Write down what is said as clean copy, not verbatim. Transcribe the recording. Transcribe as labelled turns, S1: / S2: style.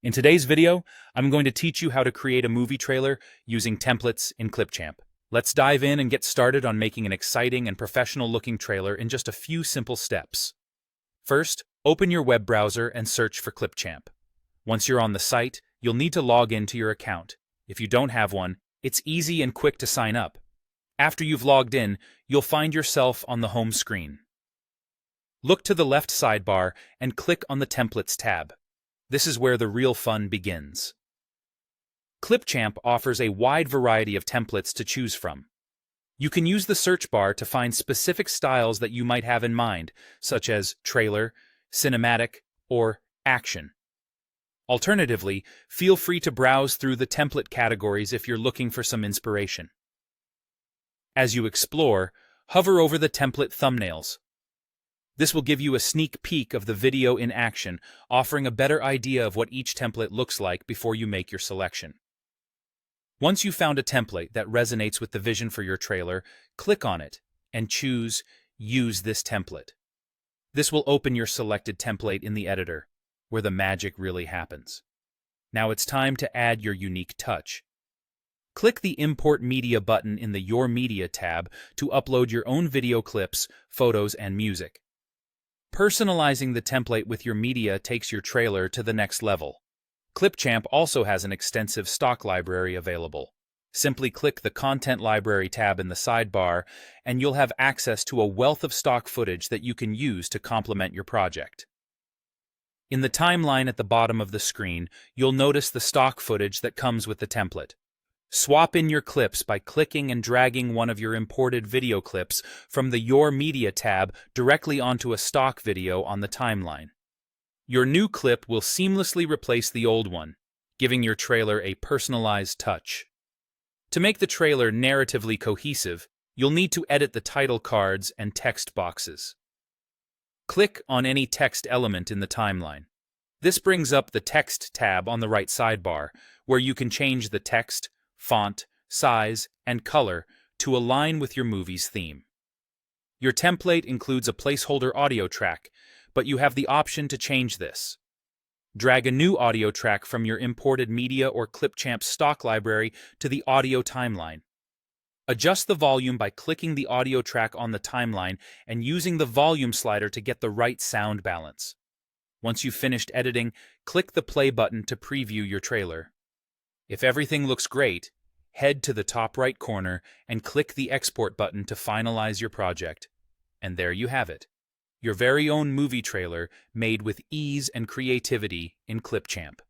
S1: In today's video, I'm going to teach you how to create a movie trailer using templates in Clipchamp. Let's dive in and get started on making an exciting and professional-looking trailer in just a few simple steps. First, open your web browser and search for Clipchamp. Once you're on the site, you'll need to log into your account. If you don't have one, it's easy and quick to sign up. After you've logged in, you'll find yourself on the home screen. Look to the left sidebar and click on the Templates tab. This is where the real fun begins. Clipchamp offers a wide variety of templates to choose from. You can use the search bar to find specific styles that you might have in mind, such as trailer, cinematic, or action. Alternatively, feel free to browse through the template categories if you're looking for some inspiration. As you explore, hover over the template thumbnails. This will give you a sneak peek of the video in action, offering a better idea of what each template looks like before you make your selection. Once you've found a template that resonates with the vision for your trailer, click on it and choose Use this template. This will open your selected template in the editor, where the magic really happens. Now it's time to add your unique touch. Click the Import Media button in the Your Media tab to upload your own video clips, photos, and music. Personalizing the template with your media takes your trailer to the next level. Clipchamp also has an extensive stock library available. Simply click the Content Library tab in the sidebar, and you'll have access to a wealth of stock footage that you can use to complement your project. In the timeline at the bottom of the screen, you'll notice the stock footage that comes with the template. Swap in your clips by clicking and dragging one of your imported video clips from the Your Media tab directly onto a stock video on the timeline. Your new clip will seamlessly replace the old one, giving your trailer a personalized touch. To make the trailer narratively cohesive, you'll need to edit the title cards and text boxes. Click on any text element in the timeline. This brings up the Text tab on the right sidebar, where you can change the text, font, size, and color to align with your movie's theme. Your template includes a placeholder audio track, but you have the option to change this. Drag a new audio track from your imported media or Clipchamp stock library to the audio timeline. Adjust the volume by clicking the audio track on the timeline and using the volume slider to get the right sound balance. Once you've finished editing, click the play button to preview your trailer. If everything looks great, head to the top right corner and click the Export button to finalize your project. And there you have it, your very own movie trailer made with ease and creativity in Clipchamp.